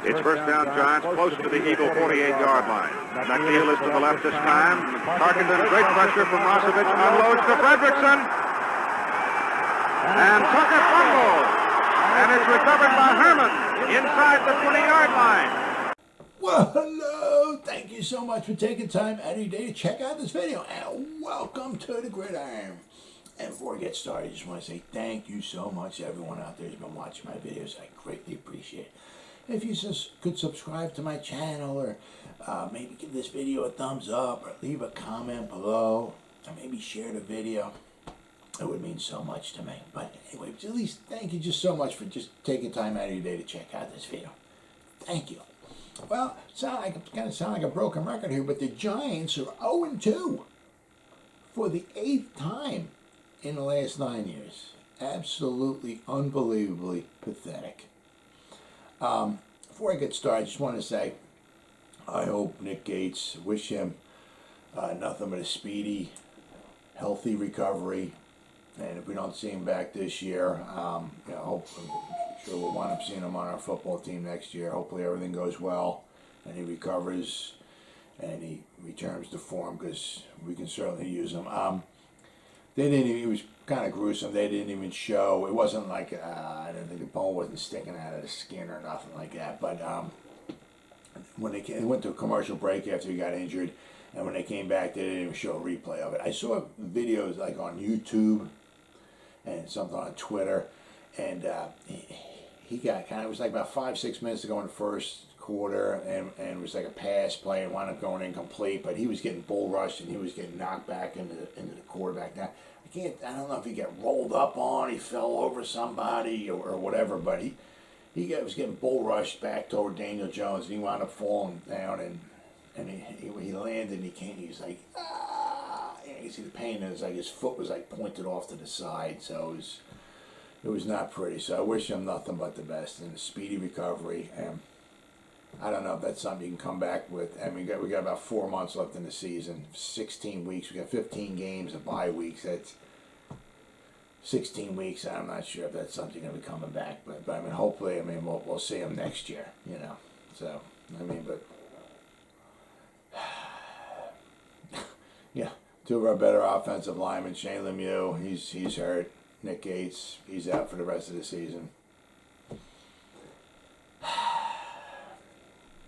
It's first down, Giants, close to the Eagle 48-yard line. McNeil is to the left this time. Tarkenton, great pressure from Rosevich, unloads to Fredrickson. And Tucker fumbles. And it's recovered by Herman inside the 20-yard line. Well, hello. Thank you so much for taking time out of your day to check out this video. And welcome to the Gridiron. And before we get started, I just want to say thank you so much to everyone out there who's been watching my videos. I greatly appreciate it. If you just could subscribe to my channel, or maybe give this video a thumbs up, or leave a comment below, or maybe share the video, it would mean so much to me. But anyway, at least thank you just so much for just taking time out of your day to check out this video. Thank you. Well, kind of sound like a broken record here, but the Giants are 0-2 for the 8th time in the last 9 years. Absolutely, unbelievably pathetic. Before I get started, I just want to say I hope Nick Gates, wish him nothing but a speedy, healthy recovery. And if we don't see him back this year, I'm sure we'll wind up seeing him on our football team next year. Hopefully everything goes well and he recovers and he returns to form, because we can certainly use him. It was kind of gruesome. They didn't even show. It wasn't like, I don't think the bone wasn't sticking out of the skin or nothing like that. But when they went to a commercial break after he got injured, and when they came back, they didn't even show a replay of it. I saw videos like on YouTube and something on Twitter, and he got kind of, it was like about 5-6 minutes to go in the first quarter, and it was like a pass play and wound up going incomplete, but he was getting bull rushed and he was getting knocked back into the quarterback. Now, I don't know if he got rolled up on, he fell over somebody or whatever, but he was getting bull rushed back toward Daniel Jones, and he wound up falling down, and he landed, and he was like, ah! You can see the pain, and his foot was like pointed off to the side, so it was not pretty. So I wish him nothing but the best and a speedy recovery. And I don't know if that's something you can come back with. I mean, we got about 4 months left in the season, 16 weeks. We got 15 games of bye weeks. That's 16 weeks. I'm not sure if that's something going to be coming back, but I mean, hopefully, we'll see him next year. So but yeah, two of our better offensive linemen, Shane Lemieux, he's hurt. Nick Gates, he's out for the rest of the season.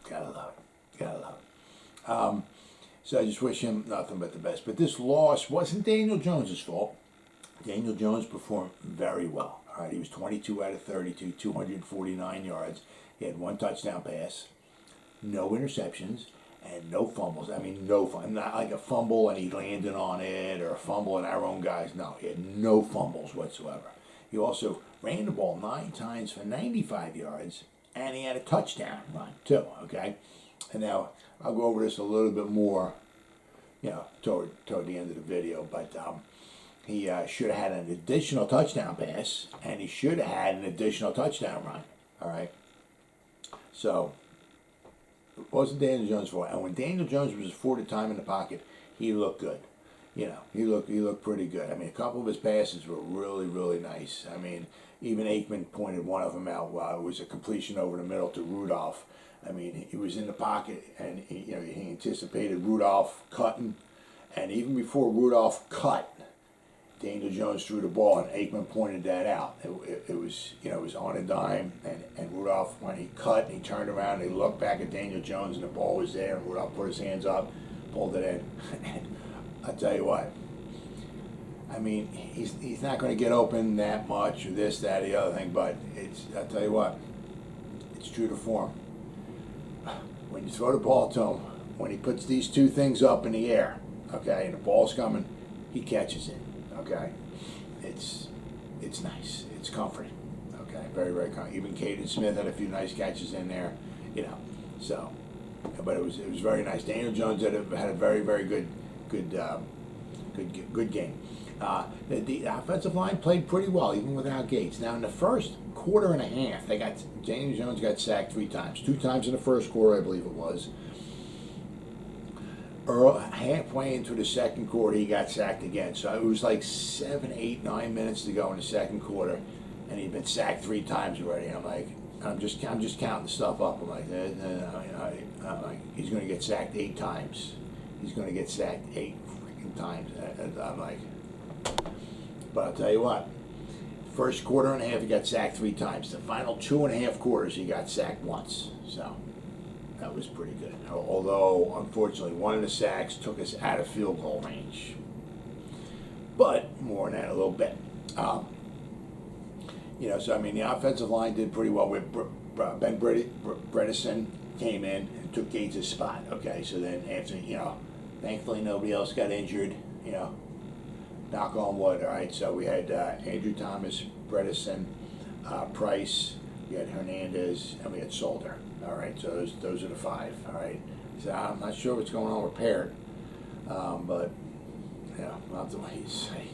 Gotta love it. So I just wish him nothing but the best. But this loss wasn't Daniel Jones' fault. Daniel Jones performed very well. All right, he was 22 out of 32, 249 yards. He had 1 touchdown pass, no interceptions, and no fumbles. I mean, no fumbles. Not like a fumble and he landed on it, or a fumble and our own guys. No, he had no fumbles whatsoever. He also ran the ball 9 times for 95 yards, and he had a touchdown run too, okay? And now, I'll go over this a little bit more, toward the end of the video, but he should have had an additional touchdown pass, and he should have had an additional touchdown run, all right? So, it wasn't Daniel Jones' fault. And when Daniel Jones was afforded time in the pocket, he looked good. He looked pretty good. I mean, a couple of his passes were really, really nice. I mean, even Aikman pointed one of them out. It was a completion over the middle to Rudolph. I mean, he was in the pocket, and he anticipated Rudolph cutting, and even before Rudolph cut, Daniel Jones threw the ball, and Aikman pointed that out. It was on a dime, and Rudolph, when he cut, he turned around, and he looked back at Daniel Jones, and the ball was there, and Rudolph put his hands up, pulled it in. And I'll tell you what, I mean, he's not going to get open that much, or this, that, the other thing, but I'll tell you what, it's true to form. When you throw the ball to him, when he puts these 2 things up in the air, okay, and the ball's coming, he catches it, okay? It's nice. It's comforting, okay? Very, very comforting. Even Caden Smith had a few nice catches in there, so, but it was very nice. Daniel Jones had a very, very good game. The offensive line played pretty well, even without Gates. Now, in the first quarter and a half, Daniel Jones got sacked 3 times. 2 times in the first quarter, I believe it was. Halfway into the second quarter, he got sacked again. So it was like 7, 8, 9 minutes to go in the second quarter, and he'd been sacked 3 times already. And I'm like, I'm just counting stuff up. I'm like, I'm like, he's going to get sacked 8 times. He's going to get sacked 8 freaking times. And I'm like, but I'll tell you what. First quarter and a half, he got sacked 3 times. The final 2.5 quarters, he got sacked once. So that was pretty good. Although, unfortunately, one of the sacks took us out of field goal range. But more on that in a little bit. So I mean, the offensive line did pretty well. With Ben Bredesen came in and took Gates' spot. Okay, so then after, thankfully nobody else got injured. Knock on wood. All right, so we had Andrew Thomas, Bredesen, Price, we had Hernandez, and we had Solder. All right, so those are the 5. All right, so I'm not sure what's going on with Parrott, but I'll have to wait and see.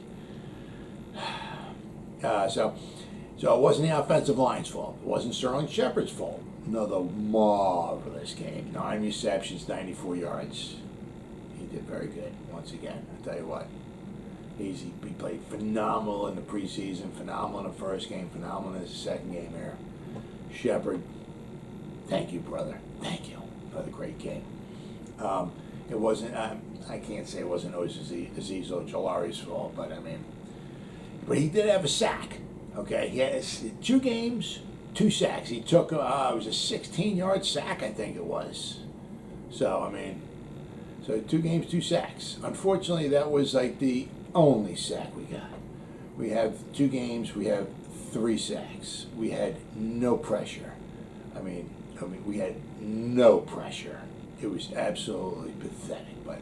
So it wasn't the offensive line's fault. It wasn't Sterling Shepard's fault. Another marvelous game. 9 receptions, 94 yards. He did very good once again. I tell you what, he played phenomenal in the preseason, phenomenal in the first game, phenomenal in the second game here. Shepard, thank you, brother. Thank you for the great game. It wasn't. I can't say it wasn't Azeez Ojulari's fault, but he did have a sack. Okay, he had 2 games, 2 sacks. He took, it was a 16-yard sack, I think it was. So, so 2 games, 2 sacks. Unfortunately, that was like the only sack we got. We have 2 games, we have 3 sacks. We had no pressure. We had no pressure. It was absolutely pathetic, but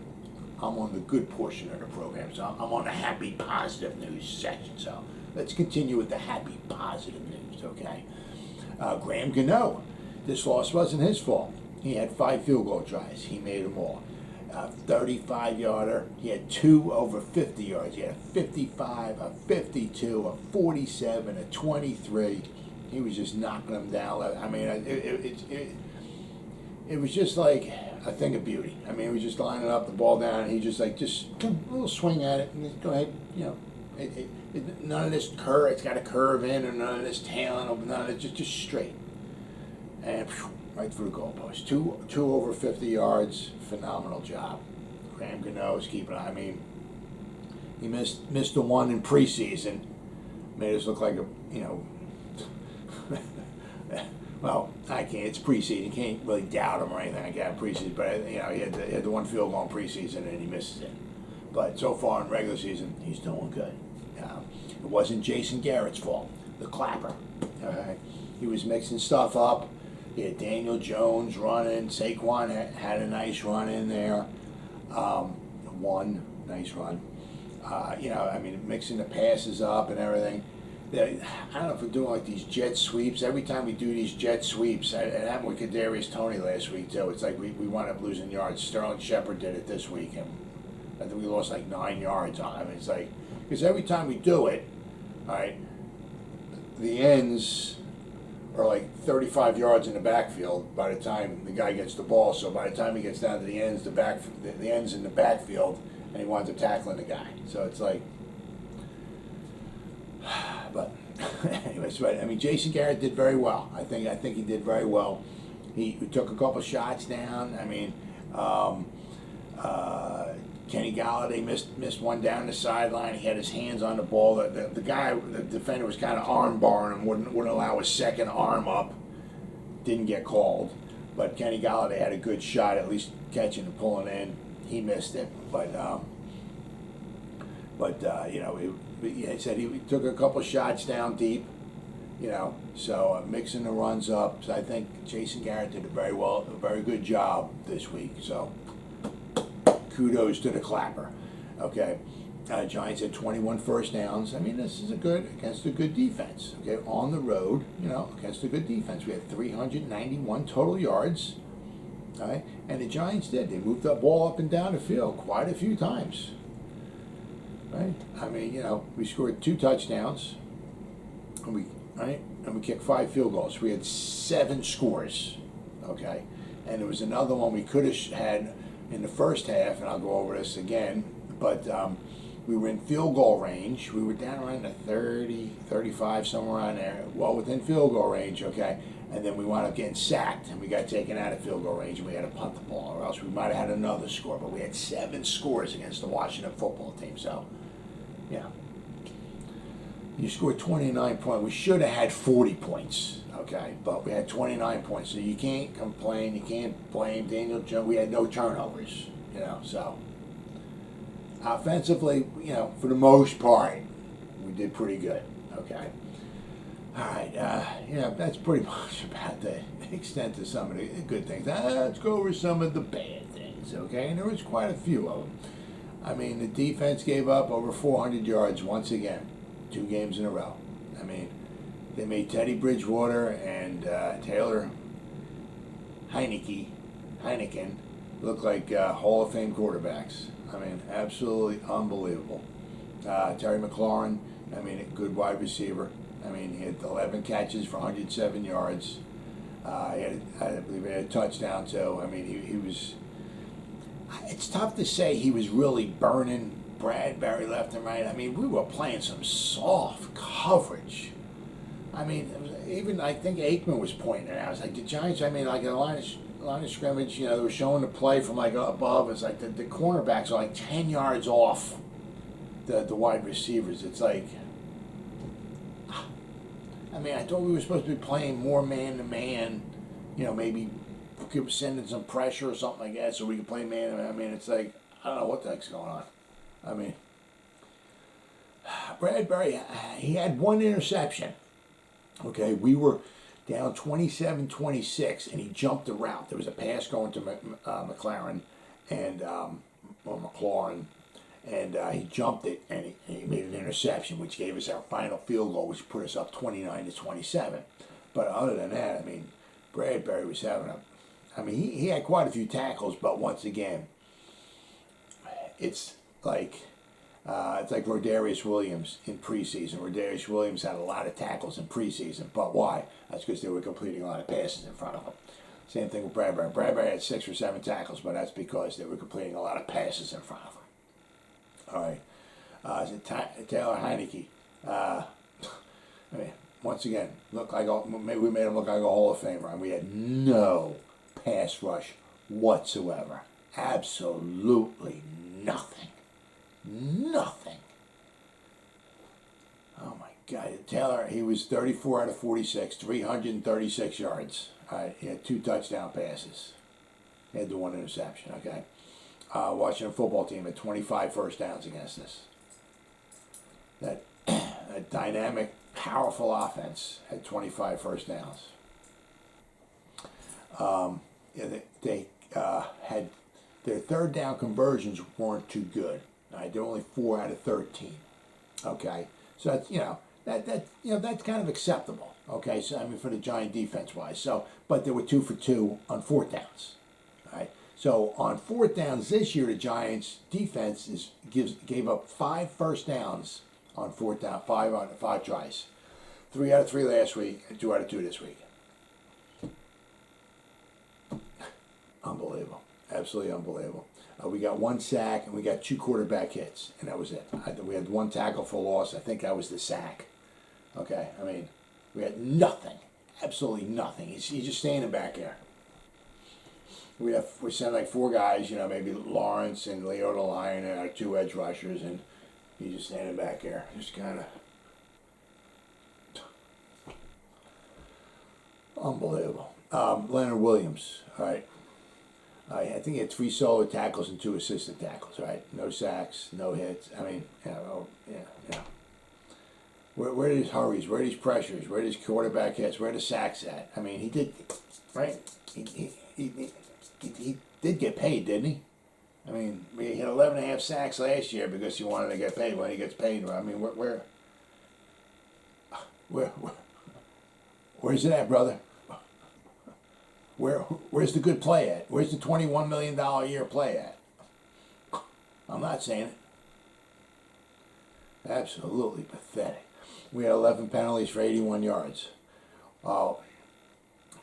I'm on the good portion of the program, so I'm on the happy, positive news section, so let's continue with the happy, positive news, okay? Graham Gano, this loss wasn't his fault. He had 5 field goal tries. He made them all. 35-yarder. He had 2 over 50 yards. He had a 55, a 52, a 47, a 23. He was just knocking them down. It was just like a thing of beauty. He was just lining up the ball down, and he just a little swing at it, and just go ahead, none of this curve, it's got a curve in, or none of this tailing, none of it, just straight. And right through the goalpost. 2 over 50 yards, phenomenal job. Graham Gano is keeping, he missed the one in preseason, made us look like well, it's preseason, you can't really doubt him or anything like that in preseason, but he had the 1 field goal in preseason and he misses it. But so far in regular season, he's doing good. It wasn't Jason Garrett's fault, the clapper. He was mixing stuff up. He had Daniel Jones running. Saquon had a nice run in there. One nice run. Mixing the passes up and everything. I don't know if we're doing like these jet sweeps. Every time we do these jet sweeps, it happened with Kadarius Toney last week too. It's like we wound up losing yards. Sterling Shepard did it this week, and I think we lost like 9 yards on him. It's like, because every time we do it, all right, the ends are like 35 yards in the backfield by the time the guy gets the ball. So by the time he gets down to the ends, the ends in the backfield, and he winds up tackling the guy. So it's like, but anyways, right. Jason Garrett did very well. I think he did very well. He took a couple shots down. Kenny Golladay missed one down the sideline. He had his hands on the ball. The defender was kind of arm barring him, wouldn't allow his second arm up. Didn't get called, but Kenny Golladay had a good shot, at least catching and pulling in. He missed it, he said he took a couple shots down deep, so mixing the runs up. So I think Jason Garrett did a very good job this week. So kudos to the clapper. Okay, Giants had 21 first downs. This is against a good defense. Okay, on the road, against a good defense. We had 391 total yards. All right, and the Giants did. They moved the ball up and down the field quite a few times. Right? We scored 2 touchdowns, and we kicked 5 field goals. We had 7 scores. Okay, and there was another one we could have had in the first half, and I'll go over this again, but we were in field goal range. We were down around the 30, 35, somewhere around there, well within field goal range, okay? and then we wound up getting sacked, and we got taken out of field goal range, and we had to punt the ball, or else we might have had another score. But we had 7 scores against the Washington football team, so, yeah. You scored 29 points. We should have had 40 points, okay? But we had 29 points, so you can't complain. You can't blame Daniel Jones. We had no turnovers, so. Offensively, for the most part, we did pretty good, okay? All right, that's pretty much about the extent of some of the good things. Let's go over some of the bad things, okay? And there was quite a few of them. I mean, the defense gave up over 400 yards once again, 2 games in a row. I mean, they made Teddy Bridgewater and Taylor Heineken look like Hall of Fame quarterbacks. I mean, absolutely unbelievable. Terry McLaurin, I mean, a good wide receiver. I mean, he had 11 catches for 107 yards. I believe he had a touchdown, too. I mean, he was... It's tough to say he was really burning Bradbury left and right. I mean, we were playing some soft coverage. I mean, even I think Aikman was pointing it out. It's like the Giants, I mean, like in the line of scrimmage, they were showing the play from like above. It's like the cornerbacks are like 10 yards off the wide receivers. It's like... I mean, I thought we were supposed to be playing more man-to-man, maybe sending some pressure or something like that so we could play man-to-man. I mean, it's like, I don't know what the heck's going on. I mean, Bradbury, he had 1 interception. Okay, we were down 27-26, and he jumped the route. There was a pass going to McLaurin, and he jumped it, and he made an interception, which gave us our final field goal, which put us up 29-27. But other than that, I mean, Bradbury was having he had quite a few tackles, but once again, it's like Rodarius Williams in preseason. Rodarius Williams had a lot of tackles in preseason, but why? That's because they were completing a lot of passes in front of him. Same thing with Bradbury. Bradbury had 6 or 7 tackles, but that's because they were completing a lot of passes in front of him. All right, Taylor Heineke. I mean, once again, maybe we made him look like a Hall of Famer, and we had no pass rush whatsoever. Absolutely nothing. Nothing. Oh my God, Taylor. He was 34 out of 46, 336 yards. All right, he had 2 touchdown passes. He had the 1 interception. Okay. Washington football team had 25 first downs against us. That dynamic, powerful offense had 25 first downs. They had their 3rd down conversions weren't too good. Right? They're only 4 out of 13. Okay, so that's that's kind of acceptable. Okay, so I mean for the Giant defense wise. So, but they were 2 for 2 on 4th downs. Right. So on 4th downs this year, the Giants' defense gave up 5 first downs on 4th down, 5 on 5 tries, 3 out of 3 last week, and 2 out of 2 this week. Unbelievable, absolutely unbelievable. We got 1 sack and we got 2 quarterback hits, and that was it. We had 1 tackle for loss. I think that was the sack. Okay, I mean, we had nothing, absolutely nothing. He's just standing back there. We sent like 4 guys, maybe Lawrence and Leota Lyon and our 2 edge rushers, and he's just standing back there, just kind of unbelievable. Leonard Williams, all right. I think he had 3 solo tackles and 2 assisted tackles, right? No sacks, no hits. I mean, yeah. Where are these hurries? Where are these pressures? Where are these quarterback hits? Where are the sacks at? I mean, he did, right? He did get paid, didn't he? I mean, he had 11.5 sacks last year because he wanted to get paid. When he gets paid, I mean, where's it at, brother? Where's the good play at? Where's the $21 million a year play at? I'm not saying it. Absolutely pathetic. We had 11 penalties for 81 yards.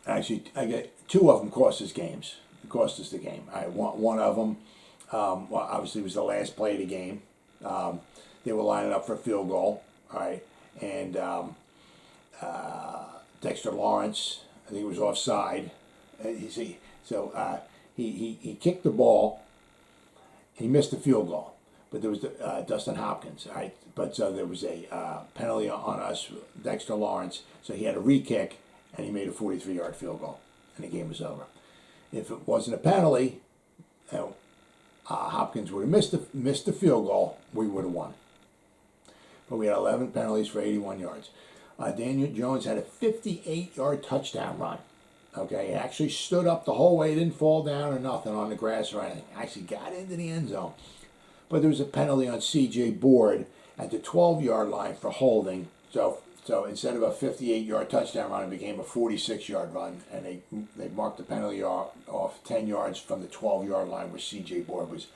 Actually, I get 2 of them cost us games. It cost us the game. One of them, obviously, was the last play of the game. They were lining up for a field goal. All right, and Dexter Lawrence, think it was offside. He kicked the ball. He missed the field goal, but there was Dustin Hopkins. All right, but so there was a penalty on us, Dexter Lawrence. So he had a re-kick, and he made a 43-yard field goal, and the game was over. If it wasn't a penalty, Hopkins would have missed the field goal. We would have won. But we had 11 penalties for 81 yards. Daniel Jones had a 58-yard touchdown run. Okay, he actually stood up the whole way, didn't fall down or nothing on the grass or anything. Actually got into the end zone. But there was a penalty on C.J. Board at the 12-yard line for holding. So instead of a 58-yard touchdown run, it became a 46-yard run, and they marked the penalty off 10 yards from the 12-yard line where C.J. Board was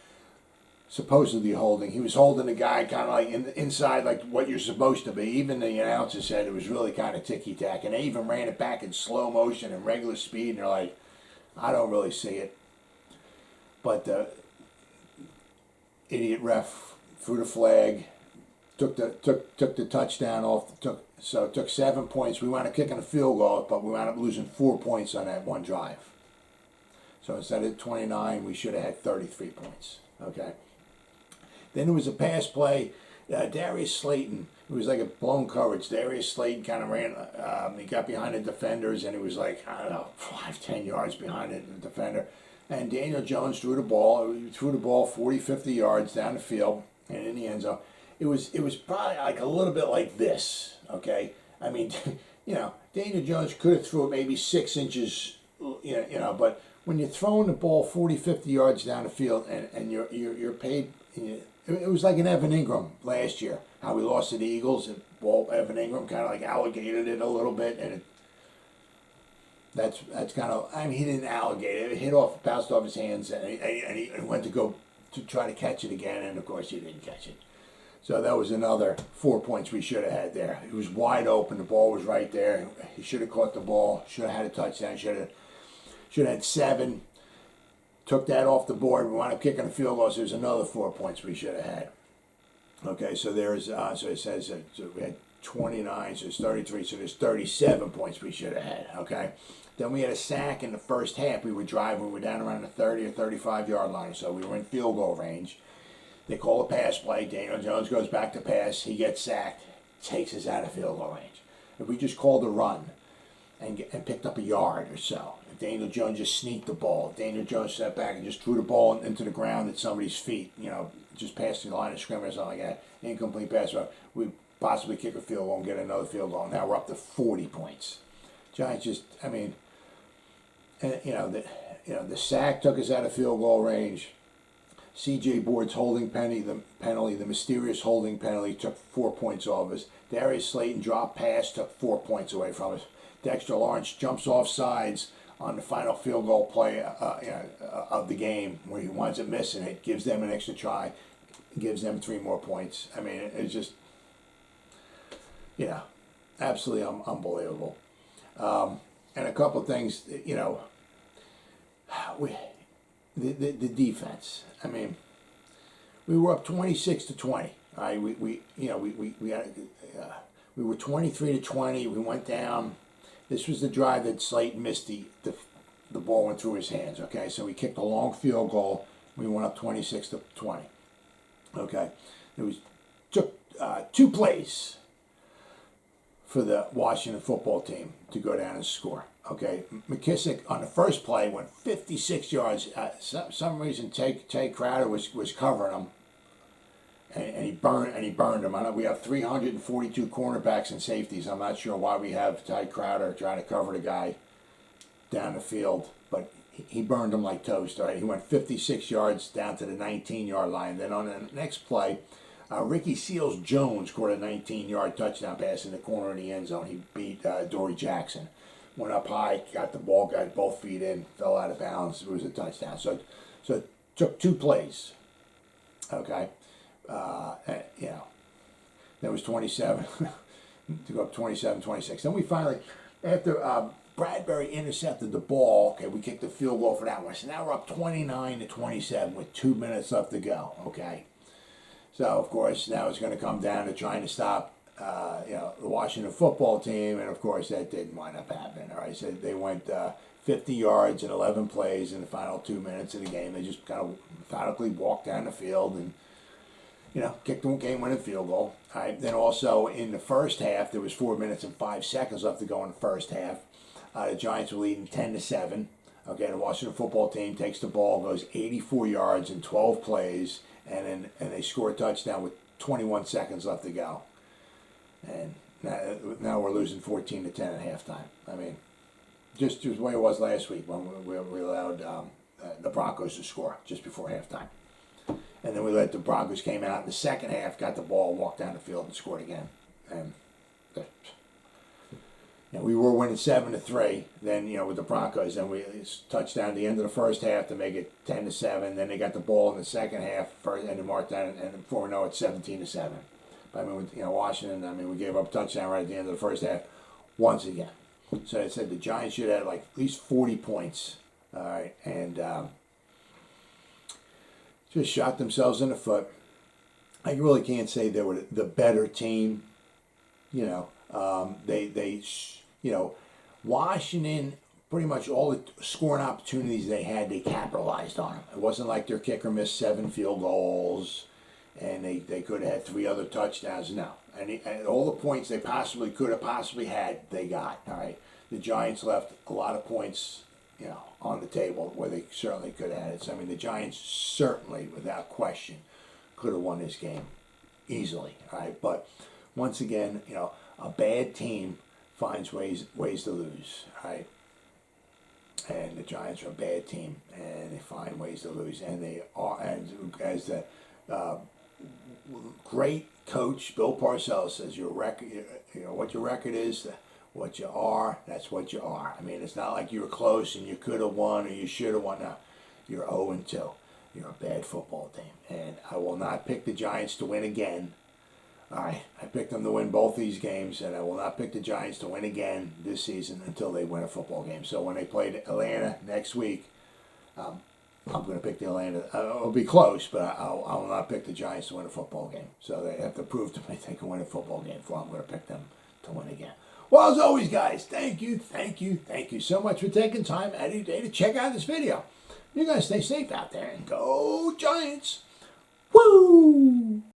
supposedly holding. He was holding the guy kind of like inside like what you're supposed to be. Even the announcer said it was really kind of ticky-tack, and they even ran it back in slow motion and regular speed, and they're like, I don't really see it. But the idiot ref threw the flag, took the touchdown off, took 7 points. We wound up kicking a field goal, but we wound up losing 4 points on that one drive. So instead of 29, we should have had 33 points. Okay. Then there was a pass play. Darius Slayton, it was like a blown coverage. Darius Slayton kind of ran, he got behind the defenders, and he was like, I don't know, 5-10 yards behind the defender. And Daniel Jones threw the ball. He threw the ball 40, 50 yards down the field and in the end zone. It was probably like a little bit like this, okay? I mean, Daniel Jones could have threw it maybe 6 inches, but when you're throwing the ball 40, 50 yards down the field and you're paid, it was like an Evan Ingram last year, how we lost to the Eagles, and Evan Ingram kind of like alligated it a little bit, and that's kind of, I mean, he didn't alligate it. It bounced off his hands, and he went to go to try to catch it again, and of course he didn't catch it. So that was another 4 points we should have had there. It was wide open. The ball was right there. He should have caught the ball. Should have had a touchdown. Should have had 7. Took that off the board. We wound up kicking a field goal. So there's another 4 points we should have had. Okay, so there's so it says so we had 29. So it's 33. So there's 37 points we should have had. Okay. Then we had a sack in the first half. We were driving. We were down around the 30 or 35-yard line. So we were in field goal range. They call a pass play. Daniel Jones goes back to pass. He gets sacked. Takes us out of field goal range. If we just called a run and picked up a yard or so, if Daniel Jones just sneaked the ball, if Daniel Jones sat back and just threw the ball into the ground at somebody's feet, just past the line of scrimmage or something like that, incomplete pass, we'd possibly kick a field goal and get another field goal. Now we're up to 40 points. Giants just, I mean, the sack took us out of field goal range. C.J. Board's holding penalty, the mysterious holding penalty, took 4 points off us. Darius Slayton dropped pass, took 4 points away from us. Dexter Lawrence jumps off sides on the final field goal play of the game where he winds up missing it, gives them an extra try, gives them 3 more points. I mean, it's just, absolutely unbelievable. And a couple of things, the defense. I mean, we were up 26-20. All right, we were 23-20. We went down. This was the drive that Slayton missed. The ball went through his hands. Okay, so we kicked a long field goal. We went up 26-20. Okay, took 2 plays for the Washington football team to go down and score. Okay, McKissick on the first play went 56 yards. Some reason Tay Crowder was covering him, and he burned him. I know we have 342 cornerbacks and safeties. I'm not sure why we have Tay Crowder trying to cover the guy down the field, but he burned him like toast. All right, he went 56 yards down to the 19-yard line. Then on the next play, Ricky Seals-Jones scored a 19-yard touchdown pass in the corner of the end zone. He beat Adoree Jackson. Went up high, got the ball, got both feet in, fell out of bounds. It was a touchdown. So it took 2 plays. Okay. That was 27 to go up 27-26. Then we finally, after Bradbury intercepted the ball, okay, we kicked the field goal for that one. So now we're up 29-27 with 2 minutes left to go. Okay. So of course now it's going to come down to trying to stop the Washington football team, and of course that didn't wind up happening. All right, so they went 50 yards in 11 plays in the final 2 minutes of the game. They just kind of methodically walked down the field and kicked the game-winning field goal. All right, then also in the first half, there was 4 minutes and 5 seconds left to go in the first half. The Giants were leading 10-7. Okay, the Washington football team takes the ball, goes 84 yards in 12 plays, and they score a touchdown with 21 seconds left to go. And now we're losing 14-10 at halftime. I mean, just the way it was last week when we allowed the Broncos to score just before halftime. And then we let the Broncos came out in the second half, got the ball, walked down the field, and scored again. And we were winning 7-3. Then with the Broncos, then we touchdown at the end of the first half to make it 10-7. Then they got the ball in the second half, and then marked down, and before we know it, 17-7. But I mean, with Washington, we gave up a touchdown right at the end of the first half once again. So I said the Giants should have like at least 40 points. All right, and just shot themselves in the foot. I really can't say they were the better team. Washington, pretty much all the scoring opportunities they had, they capitalized on them. It wasn't like their kicker missed 7 field goals and they could have had 3 other touchdowns. No. And all the points they could have possibly had, they got. All right. The Giants left a lot of points, on the table where they certainly could have had it. So, the Giants certainly, without question, could have won this game easily. All right. But once again, a bad team finds ways to lose, right? And the Giants are a bad team, and they find ways to lose, and they are. And as the great coach Bill Parcells says, your record, what your record is, what you are, that's what you are. It's not like you were close and you could have won or you should have won. No, you're 0-2. You're a bad football team, and I will not pick the Giants to win again. All right, I picked them to win both these games, and I will not pick the Giants to win again this season until they win a football game. So when they play Atlanta next week, I'm going to pick the Atlanta. It'll be close, but I will not pick the Giants to win a football game. So they have to prove to me they can win a football game before I'm going to pick them to win again. Well, as always, guys, thank you so much for taking time out of your day to check out this video. You guys stay safe out there and go Giants. Woo!